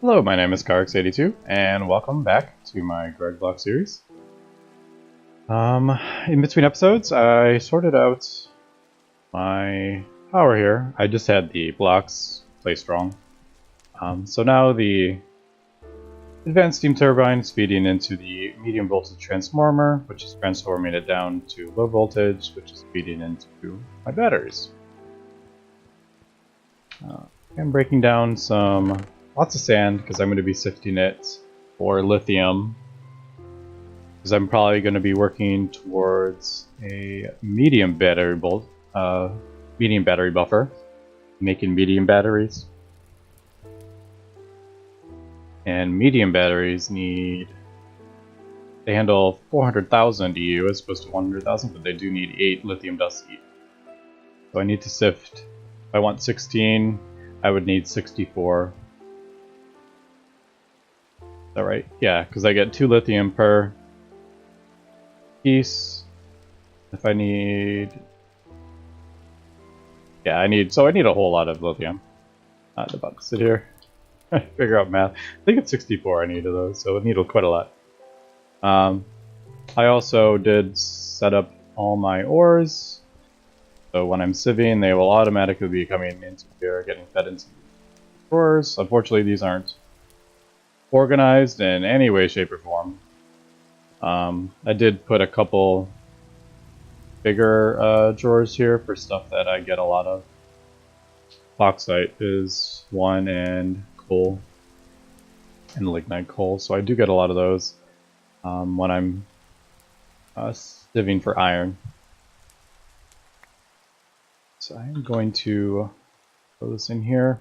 Hello, my name is Carx82, and welcome back to my GregBlock series. In between episodes, I sorted out my power here. I just had the blocks placed wrong. So now the advanced steam turbine is feeding into the medium voltage transformer, which is transforming it down to low voltage, which is feeding into my batteries. I'm breaking down lots of sand because I'm going to be sifting it for lithium, because I'm probably going to be working towards a medium battery buffer, making medium batteries. And medium batteries they handle 400,000 EU as opposed to 100,000, but they do need 8 lithium dust each. So I need to sift. If I want 16, I would need 64. Is that right? Yeah, because I get 2 lithium per piece. If I need... Yeah, I need a whole lot of lithium. Not about to sit here. Figure out math. I think it's 64 I need of those, so I need quite a lot. I also did set up all my ores, so when I'm sieving, they will automatically be coming into here, getting fed into the ores. Unfortunately, these aren't organized in any way, shape, or form. I did put a couple bigger drawers here for stuff that I get a lot of. Bauxite is one, and coal and lignite coal, so I do get a lot of those when I'm sieving for iron. So I'm going to throw this in here.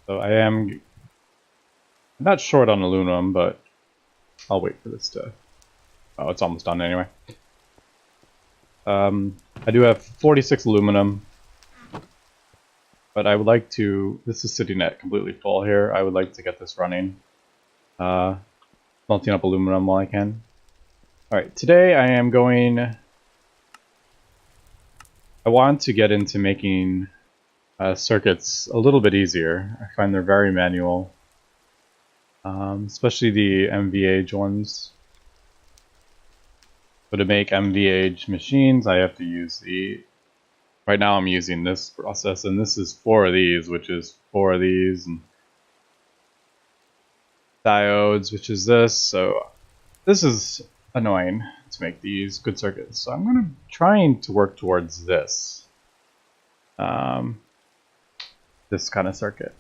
So I'm not short on aluminum, but I'll wait for this to... Oh, it's almost done anyway. I do have 46 aluminum, but I would like to... This is sitting at completely full here. I would like to get this running. Melting up aluminum while I can. Alright, today I am going... I want to get into making circuits a little bit easier. I find they're very manual. Especially the MVH ones. So to make MVH machines, I have to use right now I'm using this process, and this is 4 of these, which is 4 of these, and diodes, which is this, so this is annoying to make these good circuits. So I'm trying to work towards this. This kind of circuit.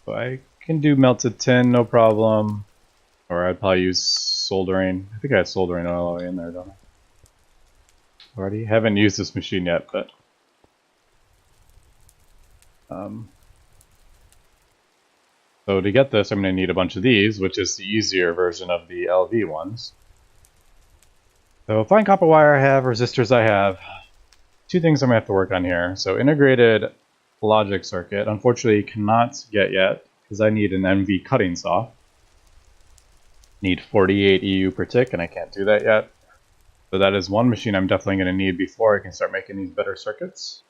So I can do melted tin, no problem. Or I'd probably use soldering. I think I have soldering all the way in there, don't I? Already? Haven't used this machine yet, but... So to get this, I'm going to need a bunch of these, which is the easier version of the LV ones. So fine copper wire I have, resistors I have. 2 things I'm going to have to work on here. So integrated logic circuit, unfortunately cannot get yet, because I need an NV cutting saw. Need 48 EU per tick, and I can't do that yet. So that is one machine I'm definitely going to need before I can start making these better circuits.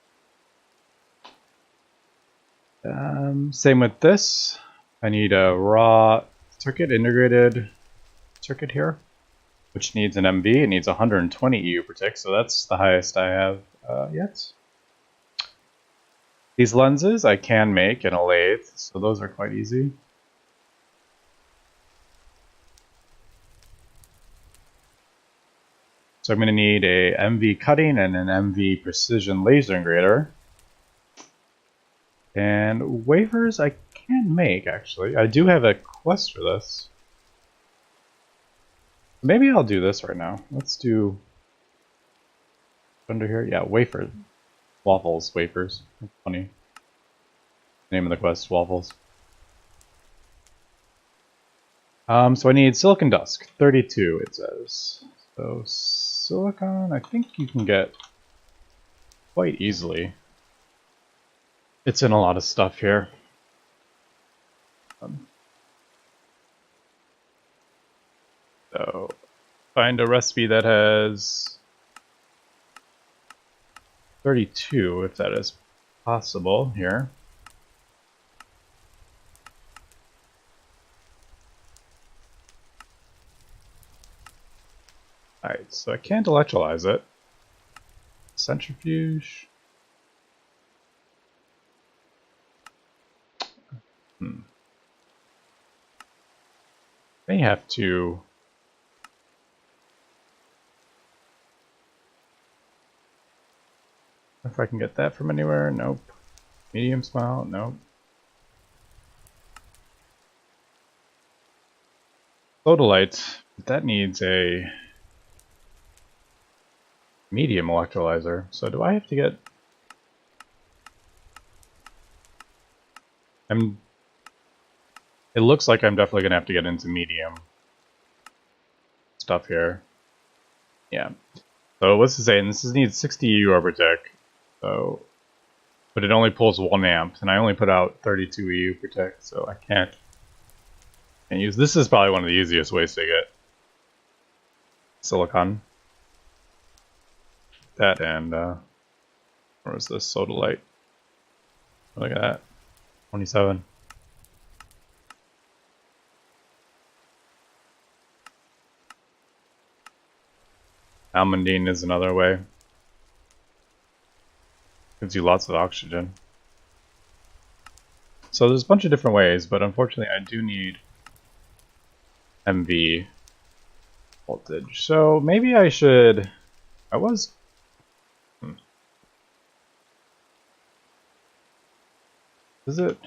Same with this. I need a raw circuit, integrated circuit here, which needs an MV. It needs 120 EU per tick, so that's the highest I have yet. These lenses I can make in a lathe, so those are quite easy. So I'm going to need a MV cutting and an MV precision laser engrader. And wafers I can make, actually. I do have a quest for this. Maybe I'll do this right now. Let's do... Under here? Yeah, wafer. Waffles, wafers. That's funny. Name of the quest, waffles. So I need silicon dust, 32 it says. So silicon, I think you can get quite easily. It's in a lot of stuff here. So find a recipe that has 32, if that is possible here. Alright, so I can't electrolyze it. Centrifuge. May have to. If I can get that from anywhere, nope. Medium smile, nope. Sodalite, that needs a medium electrolyzer. So do I have to get... It looks like I'm definitely going to have to get into medium stuff here. Yeah. So what's this saying? This needs 60 EU overtech. So, but it only pulls 1 amp, and I only put out 32 EU per tech, so I can't use. This is probably one of the easiest ways to get silicon. That and where was this sodalite? Look at that, 27. Almandine is another way. Gives you lots of oxygen. So there's a bunch of different ways, but unfortunately I do need MV voltage. So maybe I should... Is it?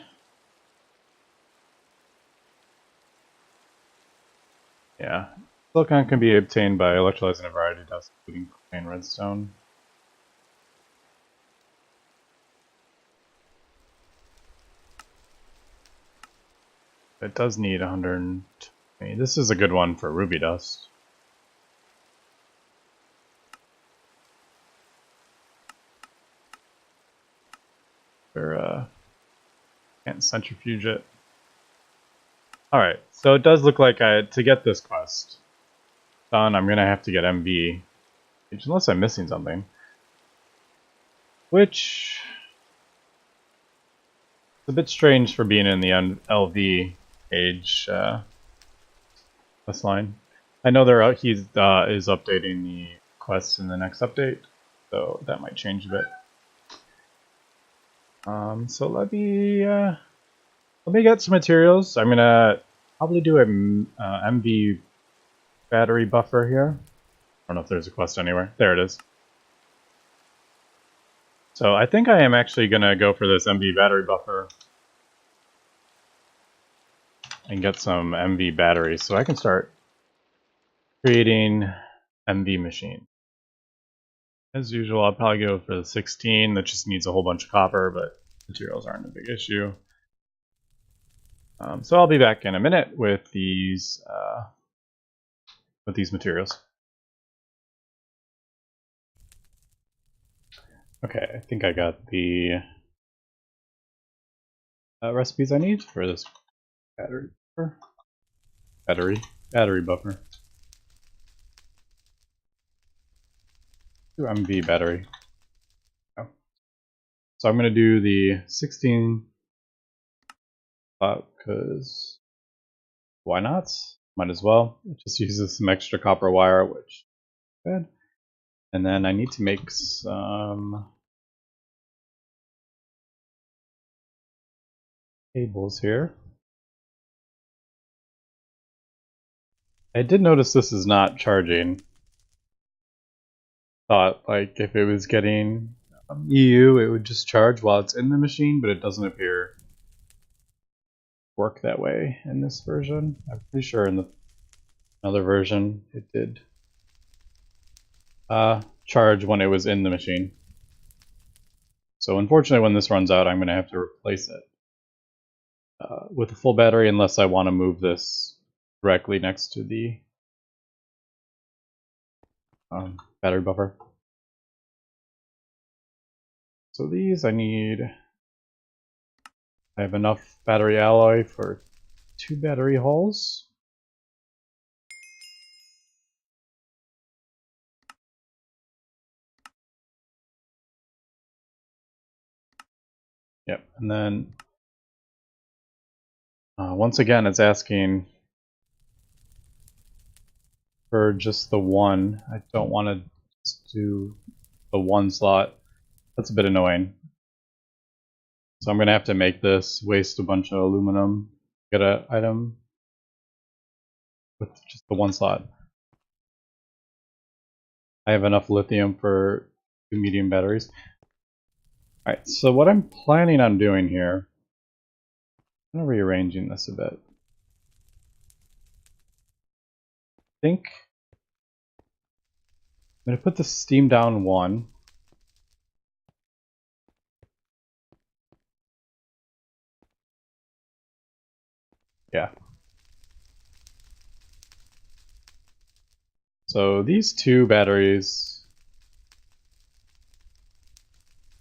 Yeah. Silicon can be obtained by electrolyzing a variety of dust, including clay and redstone. It does need 120. This is a good one for ruby dust. Can't centrifuge it. Alright, so it does look like to get this quest done, I'm gonna have to get MV. Unless I'm missing something. Which is a bit strange for being in the LV age quest line. I know he is updating the quests in the next update, so that might change a bit. So let me get some materials. I'm gonna probably do a MV battery buffer here. I don't know if there's a quest anywhere. There it is. So I think I am actually gonna go for this MV battery buffer and get some MV batteries, so I can start creating MV machine. As usual, I'll probably go for the 16. That just needs a whole bunch of copper, but materials aren't a big issue. So I'll be back in a minute with these materials. Okay, I think I got the recipes I need for this battery buffer. Battery buffer. 2 MV battery. Oh. So I'm going to do the 16 because why not? Might as well. It just uses some extra copper wire, which is good. And then I need to make some cables here. I did notice this is not charging. Thought like if it was getting EU, it would just charge while it's in the machine, but it doesn't appear to work that way in this version. I'm pretty sure in the another version it did charge when it was in the machine. So unfortunately when this runs out, I'm going to have to replace it with a full battery unless I want to move this directly next to the battery buffer. So these I have enough battery alloy for 2 battery hulls. Yep, and then once again it's asking for just the one. I don't want to just do the one slot. That's a bit annoying. So I'm going to have to make this, waste a bunch of aluminum, get an item with just the one slot. I have enough lithium for 2 medium batteries. Alright, so what I'm planning on doing here, I'm kind of rearranging this a bit. I think I'm going to put the steam down 1. Yeah. So these 2 batteries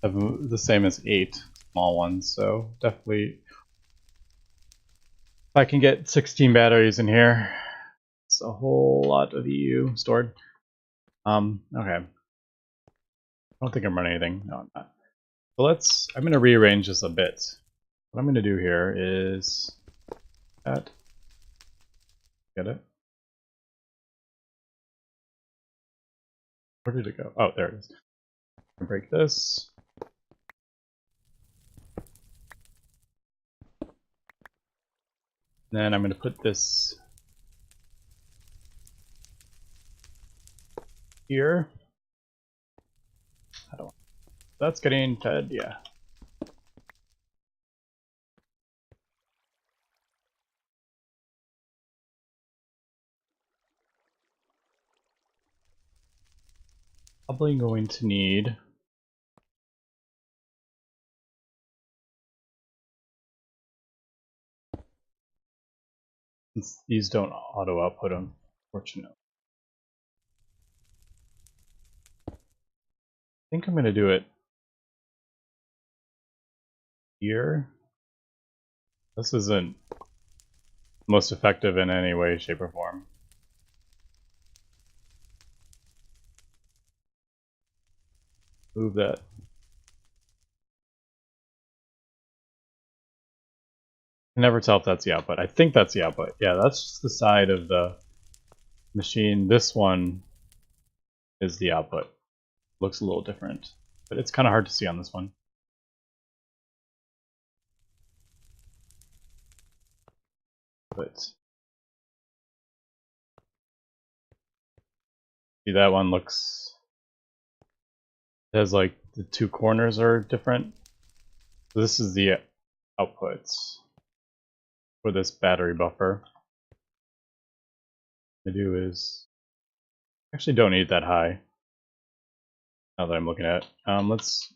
have the same as 8 small ones, so definitely if I can get 16 batteries in here, it's a whole lot of EU stored. Okay. I don't think I'm running anything. No, I'm not. So I'm going to rearrange this a bit. What I'm going to do here is that. Get it? Where did it go? Oh, there it is. I'm going to break this. Then I'm going to put this here. I don't. That's getting fed, yeah. Probably going to need since these don't auto output them, fortunately. I think I'm going to do it here. This isn't most effective in any way, shape, or form. Move that. I can never tell if that's the output. I think that's the output. Yeah, that's just the side of the machine. This one is the output. Looks a little different, but it's kind of hard to see on this one. But see, that one looks, it has like the 2 corners are different. So this is the outputs for this battery buffer. What I do is actually don't need that high. Now that I'm looking at it, let's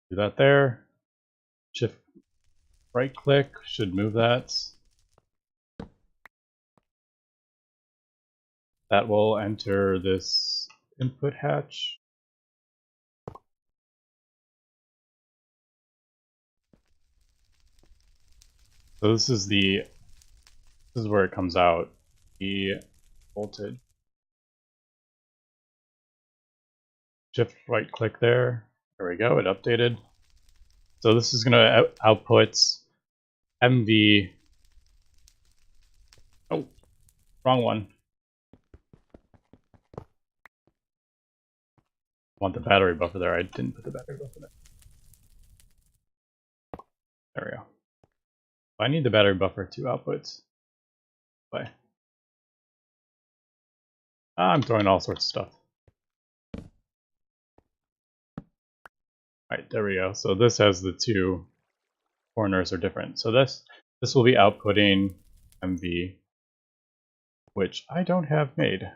do that there. Shift right click should move that. That will enter this input hatch. So this is where it comes out, the voltage. Shift right click there. There we go, it updated. So this is going to output MV. Oh, wrong one. I want the battery buffer there. I didn't put the battery buffer there. There we go. I need the battery buffer to outputs. Bye. I'm throwing all sorts of stuff. Alright, there we go. So this has the 2 corners are different. So this will be outputting MV, which I don't have made.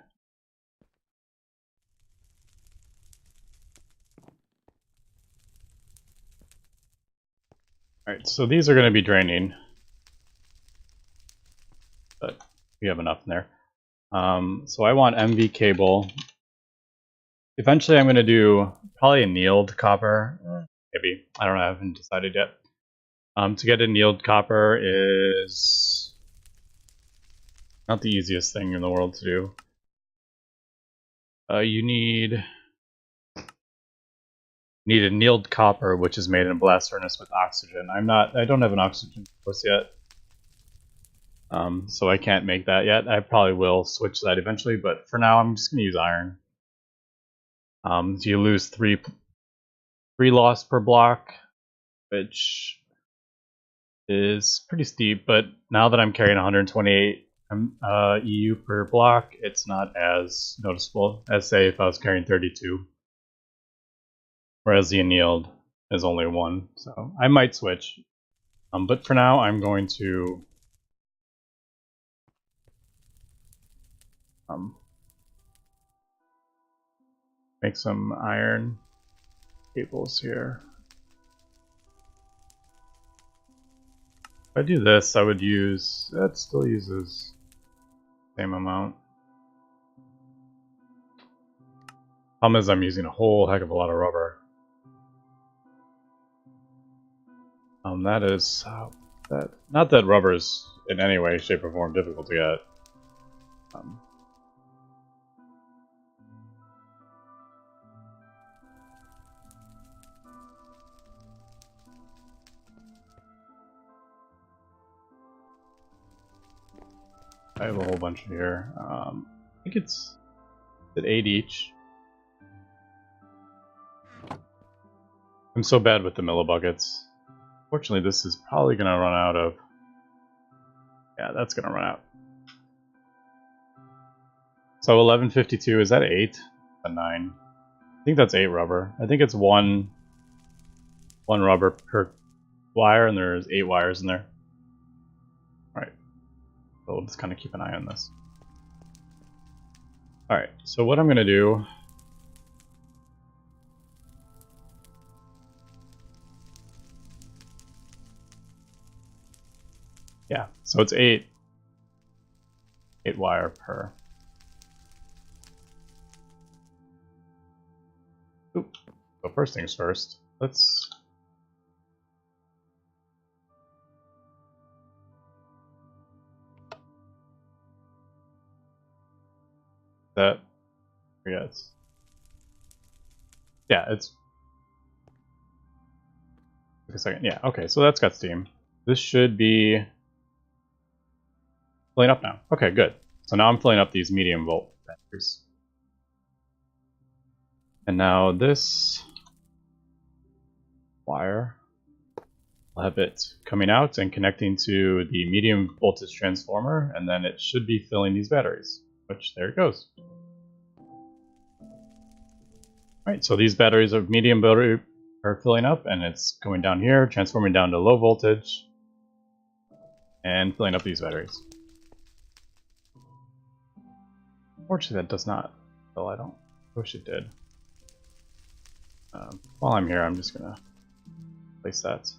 Alright, so these are going to be draining, but we have enough in there. So I want MV cable Eventually I'm going to do probably annealed copper. Maybe. I don't know. I haven't decided yet. To get annealed copper is not the easiest thing in the world to do. You need annealed copper, which is made in a blast furnace with oxygen. I don't have an oxygen source yet. So I can't make that yet. I probably will switch that eventually, but for now I'm just going to use iron. So you lose three loss per block, which is pretty steep, but now that I'm carrying 128 EU per block, it's not as noticeable as, say, if I was carrying 32. Whereas the annealed is only 1, so I might switch. But for now, I'm going to make some iron cables here. If I do this, I would use... that still uses the same amount. Problem is I'm using a whole heck of a lot of rubber. That is... not that rubber is in any way, shape, or form difficult to get. I have a whole bunch here. I think it's at 8 each. I'm so bad with the millibuckets. Fortunately, this is probably going to run out of... yeah, that's going to run out. So 1152, is that 8? A 9. I think that's 8 rubber. I think it's one rubber per wire, and there's 8 wires in there. Alright. So we'll just kind of keep an eye on this. Alright, so what I'm going to do... yeah, so it's 8 wire per. Oop. So first things first, let's... that... yeah, it's... wait a second, yeah, okay, so that's got steam. This should be... filling up now. Okay, good. So now I'm filling up these medium volt batteries. And now this wire, I'll have it coming out and connecting to the medium voltage transformer, and then it should be filling these batteries, which there it goes. Alright, so these batteries of medium battery are filling up, and it's going down here, transforming down to low voltage, and filling up these batteries. Unfortunately, that does not. Well, I don't wish it did. While I'm here, I'm just gonna place that.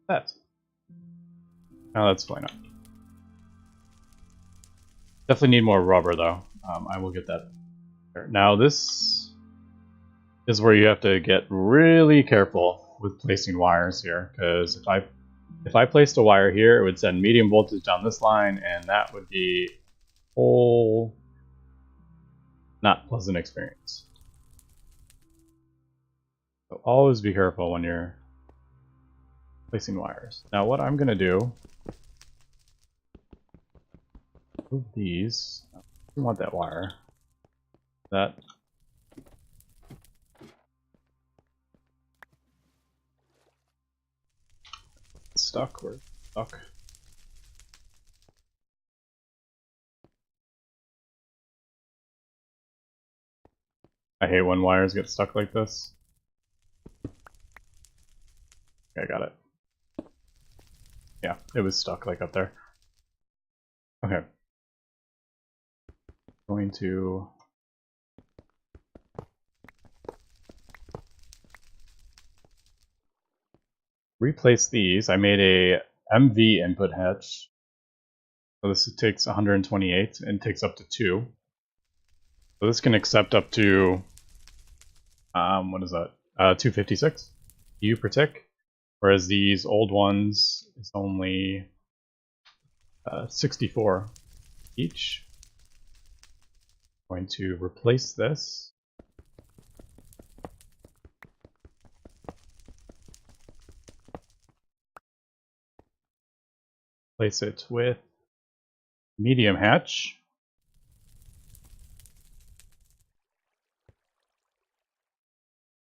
Now that's filling up. Definitely need more rubber, though. I will get that. Now this is where you have to get really careful with placing wires here, because if I placed a wire here, it would send medium voltage down this line, and that would be a whole not pleasant experience. So always be careful when you're placing wires. Now what I'm going to do, move these, I don't want that wire, that, stuck, we're stuck. I hate when wires get stuck like this. Okay, I got it. Yeah, it was stuck like up there. Okay. Going to replace these. I made a MV input hatch. So this takes 128 and takes up to 2. So this can accept up to, what is that? 256 EU per tick, whereas these old ones is only 64 each. I'm going to replace this. Place it with medium hatch.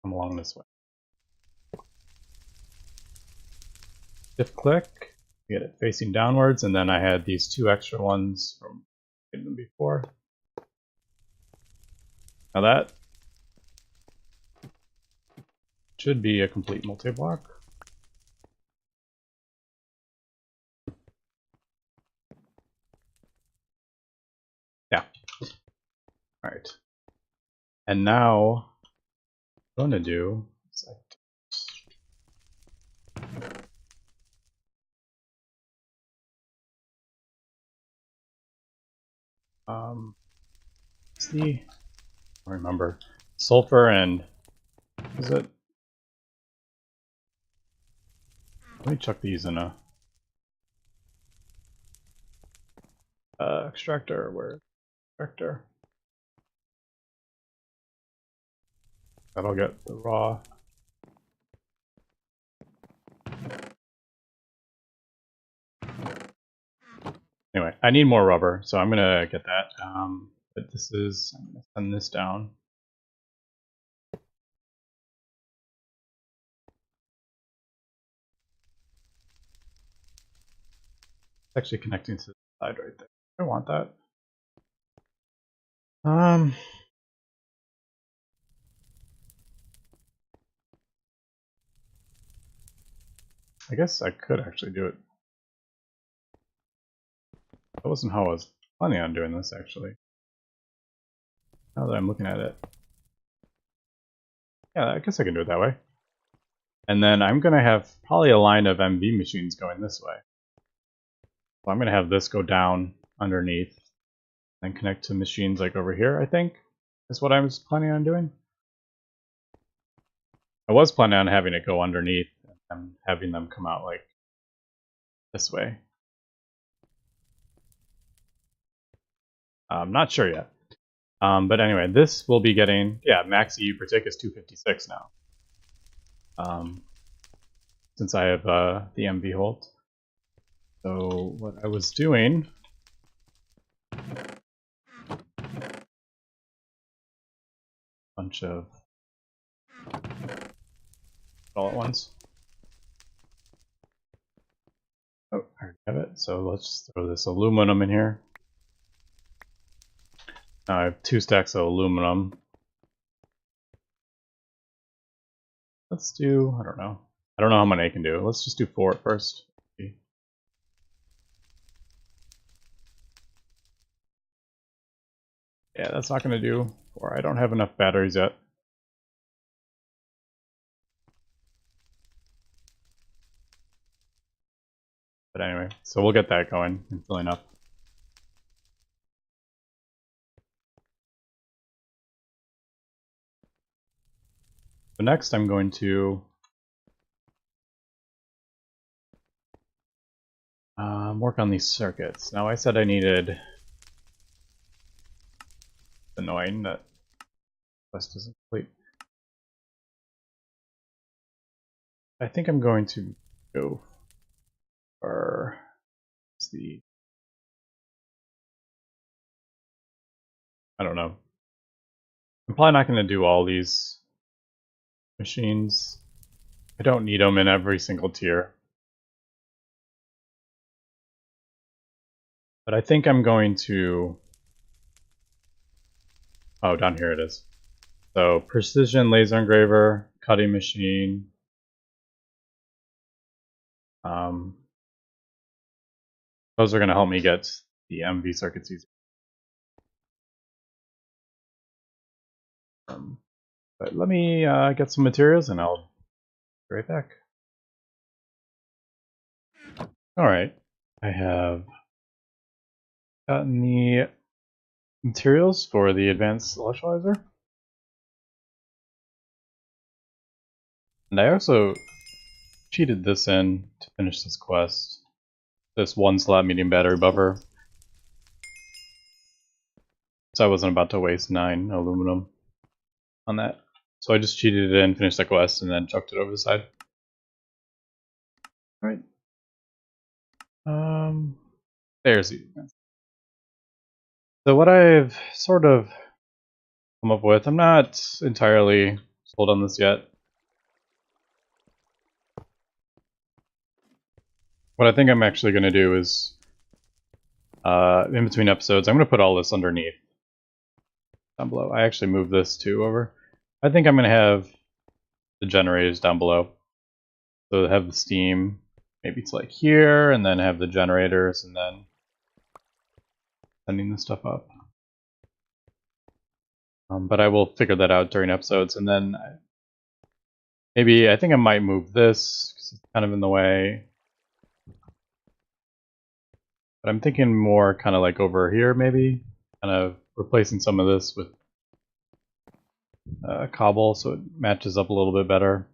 Come along this way. Shift click, get it facing downwards, and then I had these two extra ones from them before. Now that should be a complete multi-block. Yeah. Alright. And now what I'm going to do is see, I don't remember, sulfur and, is it? Let me chuck these in a extractor. Where extractor? That'll get the raw. Anyway, I need more rubber, so I'm gonna get that. But this is, I'm gonna send this down. It's actually connecting to the side right there. I want that. I guess I could actually do it. That wasn't how I was planning on doing this, actually. Now that I'm looking at it. Yeah, I guess I can do it that way. And then I'm going to have probably a line of MV machines going this way. So I'm going to have this go down underneath and connect to machines like over here, I think, is what I was planning on doing. I was planning on having it go underneath and having them come out like this way. I'm not sure yet. But anyway, this will be getting, yeah, max EU per tick is 256 now. Since I have the MV hold. So what I was doing, bunch of all at once. Oh, I already have it. So let's throw this aluminum in here. Now I have 2 stacks of aluminum. Let's do, I don't know how many I can do. Let's just do 4 at first. Yeah, that's not going to do 4. I don't have enough batteries yet. But anyway, so we'll get that going and filling up. So next I'm going to work on these circuits. Now I said I needed, it's annoying that quest isn't complete. I think I'm going to go for the, I don't know. I'm probably not going to do all these machines. I don't need them in every single tier. But I think I'm going to, oh, down here it is. So precision laser engraver, cutting machine. Those are going to help me get the MV circuits easier. But let me get some materials and I'll be right back. Alright, I have gotten the materials for the advanced electrolyzer. And I also cheated this in to finish this quest. This 1 slab medium battery buffer. So I wasn't about to waste 9 aluminum on that. So I just cheated it in, finished the quest, and then chucked it over the side. Alright. There's the advance. So what I've sort of come up with, I'm not entirely sold on this yet. What I think I'm actually going to do is, in between episodes, I'm going to put all this underneath, down below. I actually moved this too over. I think I'm going to have the generators down below. So have the steam maybe it's like here, and then have the generators, and then sending the stuff up. But I will figure that out during episodes, and then maybe I think I might move this because it's kind of in the way. But I'm thinking more kind of like over here, maybe, kind of replacing some of this with cobble so it matches up a little bit better.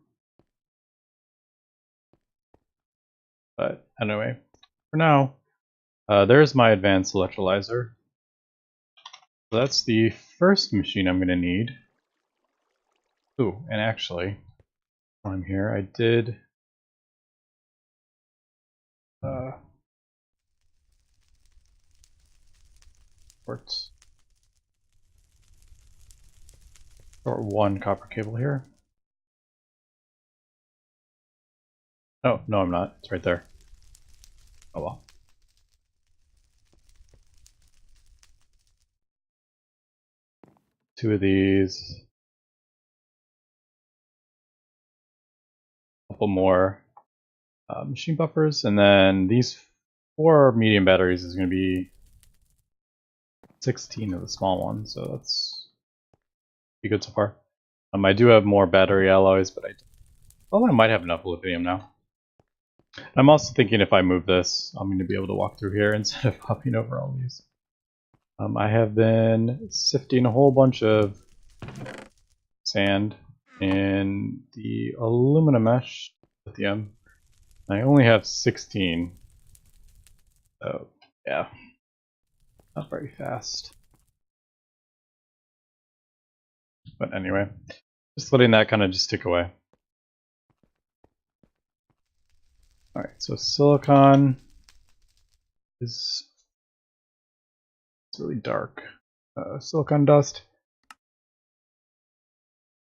But anyway, for now, there's my advanced electrolyzer. So that's the first machine I'm going to need. Ooh, and actually, while I'm here, I did short 1 copper cable here. Oh, no, I'm not. It's right there. Oh well. Two of these. A couple more machine buffers, and then these 4 medium batteries is going to be 16 of the small ones, so that's pretty good so far. I do have more battery alloys, but I might have enough lithium now. I'm also thinking if I move this, I'm going to be able to walk through here instead of hopping over all these. I have been sifting a whole bunch of sand in the aluminum mesh lithium. I only have 16. So, yeah. Not very fast. But anyway, just letting that kind of just tick away. Alright, so silicon is really dark. Silicon dust.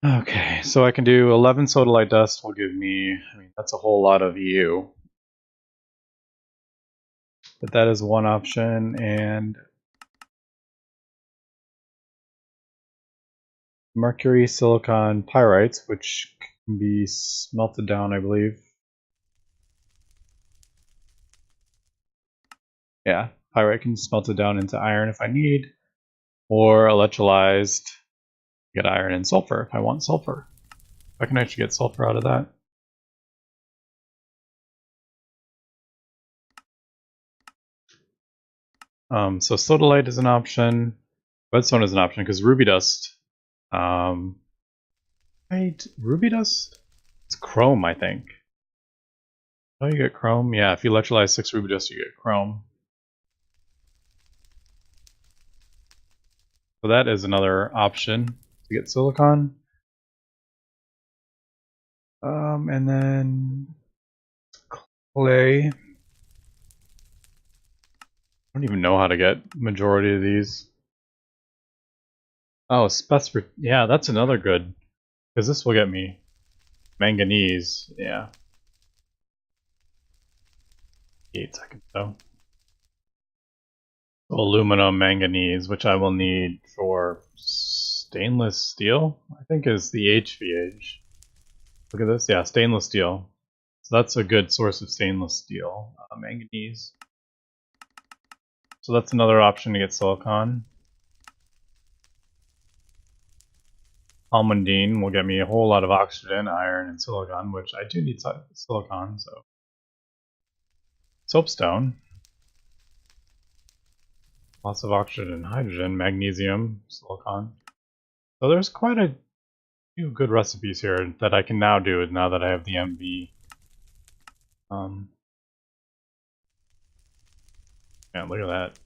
Okay, so I can do 11 sodalite dust will give me, I mean, that's a whole lot of EU. But that is one option, and mercury silicon pyrites, which can be smelted down, I believe. Yeah, pyrite can smelt it down into iron if I need, or electrolyzed, get iron and sulfur if I want sulfur. I can actually get sulfur out of that. So sodalite is an option, redstone is an option because ruby dust. Ruby dust? It's chrome, I think. Oh, you get chrome? Yeah, if you electrolyze 6 ruby dust, you get chrome. So that is another option to get silicon. And then clay. I don't even know how to get majority of these. Oh, yeah, that's another good, because this will get me manganese. Yeah. 8 seconds though. Aluminum manganese, which I will need for stainless steel, I think is the HVH. Look at this, yeah, stainless steel. So that's a good source of stainless steel, manganese. So that's another option to get silicon. Almandine will get me a whole lot of oxygen, iron, and silicon, which I do need silicon, so. Soapstone. Lots of oxygen and hydrogen, magnesium, silicon. So there's quite a few good recipes here that I can now do now that I have the MV. Man, look at that.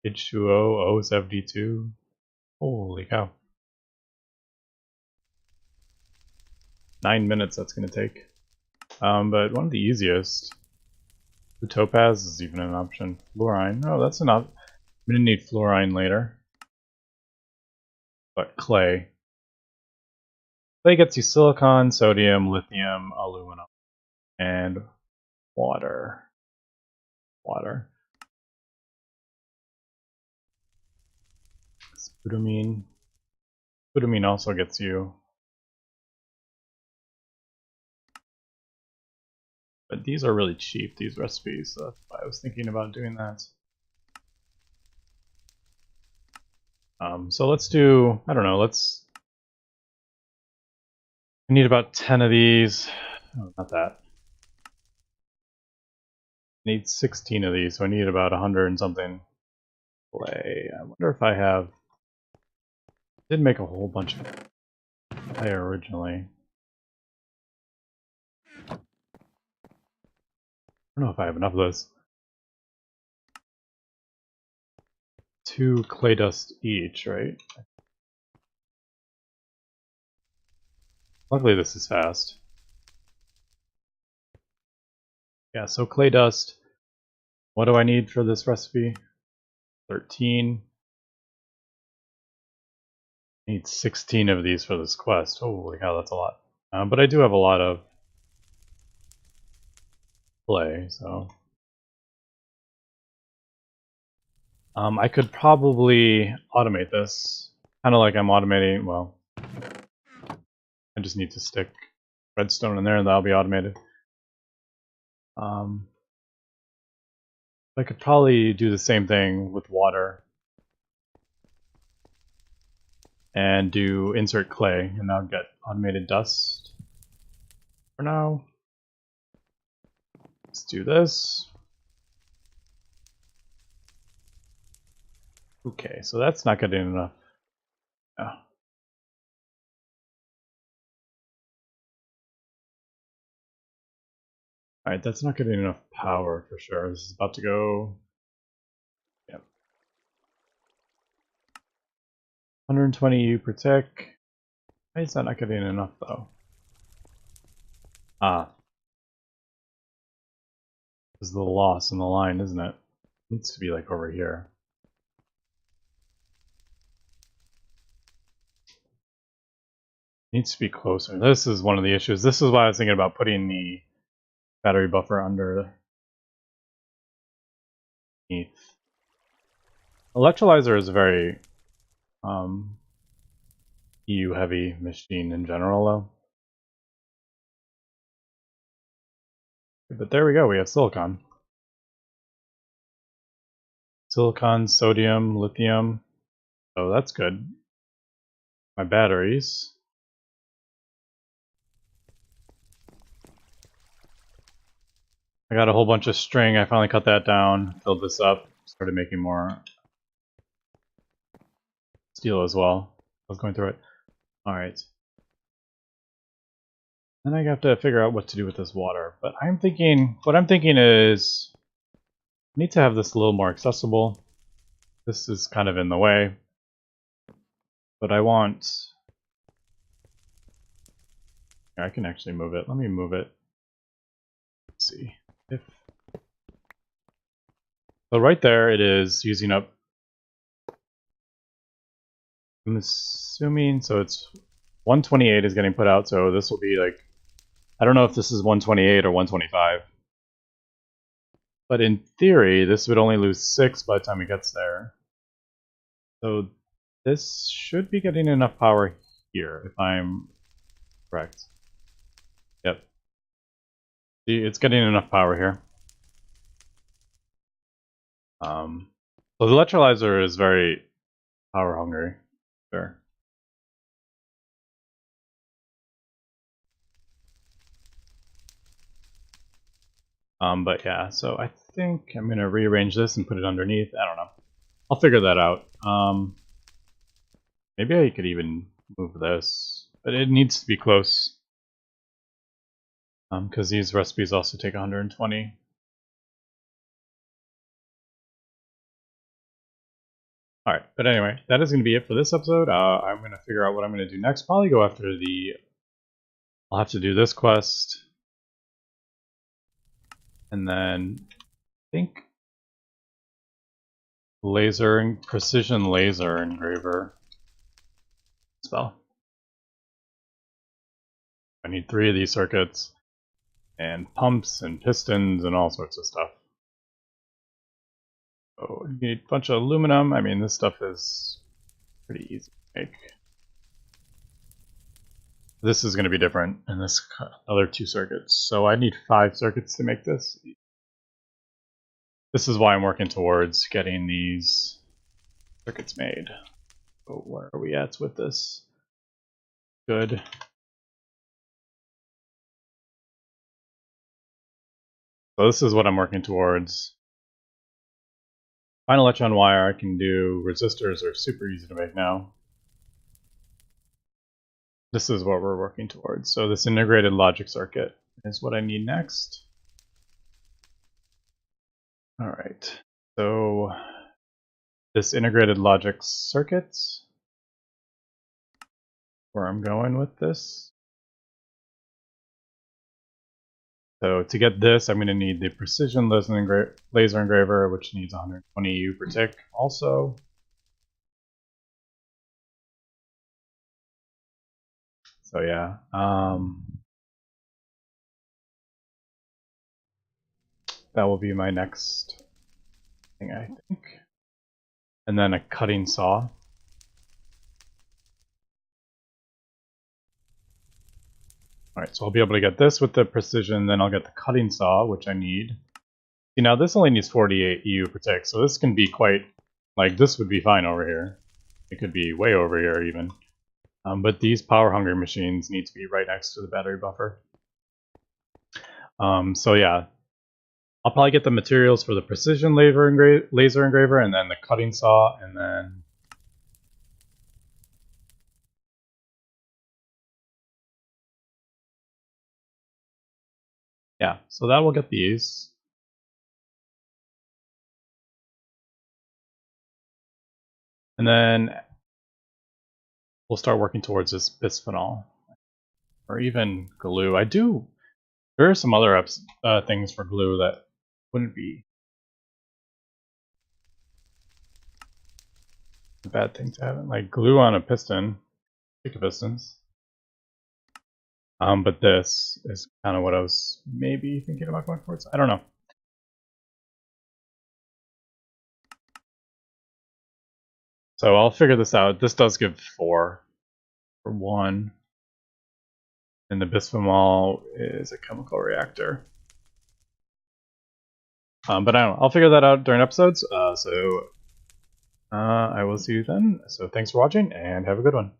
H2O, O72. Holy cow. 9 minutes that's gonna take. But one of the easiest. The topaz is even an option. Fluorine. Oh, that's enough. I'm gonna need fluorine later. But clay. Clay gets you silicon, sodium, lithium, aluminum, and water. Water. Sputamine. Sputamine also gets you. But these are really cheap, these recipes, so that's why I was thinking about doing that. So let's do, I don't know, I need about 10 of these. Oh, not that. I need 16 of these, so I need about 100 and something clay. I wonder if I have... I did make a whole bunch of clay originally. I don't know if I have enough of those. 2 clay dust each, right? Luckily this is fast. Yeah, so clay dust. What do I need for this recipe? 13. I need 16 of these for this quest. Holy cow, that's a lot. But I do have a lot of clay, so... I could probably automate this. Kind of like I'm automating, well... I just need to stick redstone in there and that'll be automated. I could probably do the same thing with water. And do insert clay, and that'll get automated dust. For now, let's do this. Okay, so that's not getting enough. Yeah. Alright, that's not getting enough power for sure. This is about to go... Yep. 120 U per tick. Why is that not getting enough though? Ah. This is the loss in the line, isn't it? It needs to be like over here. Needs to be closer. This is one of the issues. This is why I was thinking about putting the battery buffer underneath. Electrolyzer is a very EU heavy machine in general though. But there we go, we have silicon. Silicon, sodium, lithium. Oh, that's good. My batteries. I got a whole bunch of string. I finally cut that down, filled this up, started making more steel as well. I was going through it. Alright. Then I have to figure out what to do with this water. But what I'm thinking is, I need to have this a little more accessible. This is kind of in the way. But I want... I can actually move it. Let me move it. Let's see. So right there it is using up... I'm assuming, so it's 128 is getting put out, so this will be like... I don't know if this is 128 or 125. But in theory, this would only lose 6 by the time it gets there. So this should be getting enough power here, if I'm correct. Yep. See, it's getting enough power here. So the electrolyzer is very power hungry. Sure. But yeah, so I think I'm going to rearrange this and put it underneath. I don't know. I'll figure that out. Maybe I could even move this, but it needs to be close. Because these recipes also take 120. Alright, but anyway, that is going to be it for this episode. I'm going to figure out what I'm going to do next. Probably go after the... I'll have to do this quest. And then, I think... Precision laser engraver spell. I need 3 of these circuits. And pumps and pistons and all sorts of stuff. So you need a bunch of aluminum. I mean, this stuff is pretty easy to make. This is going to be different in this other 2 circuits. So I need 5 circuits to make this. This is why I'm working towards getting these circuits made. So where are we at with this? Good. So this is what I'm working towards. Fine electron wire, I can do resistors are super easy to make now. This is what we're working towards. So this integrated logic circuit is what I need next. Alright, so this integrated logic circuit, where I'm going with this. So to get this, I'm going to need the precision laser engraver, which needs 120 EU per tick also. So yeah, that will be my next thing, I think. And then a cutting saw. Alright, so I'll be able to get this with the precision, then I'll get the cutting saw, which I need. See, now this only needs 48 EU per tick, so this can be quite, like, this would be fine over here. It could be way over here, even. But these power-hungry machines need to be right next to the battery buffer. So yeah, I'll probably get the materials for the precision laser engraver, and then the cutting saw, and then... Yeah, so that will get these. And then we'll start working towards this bisphenol. Or even glue. There are some other things for glue that wouldn't be a bad thing to have. Like glue on a piston. Stick of pistons. But this is kind of what I was maybe thinking about going towards. I don't know. So I'll figure this out. This does give 4 for 1. And the bisphenol is a chemical reactor. But I don't know. I'll figure that out during episodes. I will see you then. So thanks for watching and have a good one.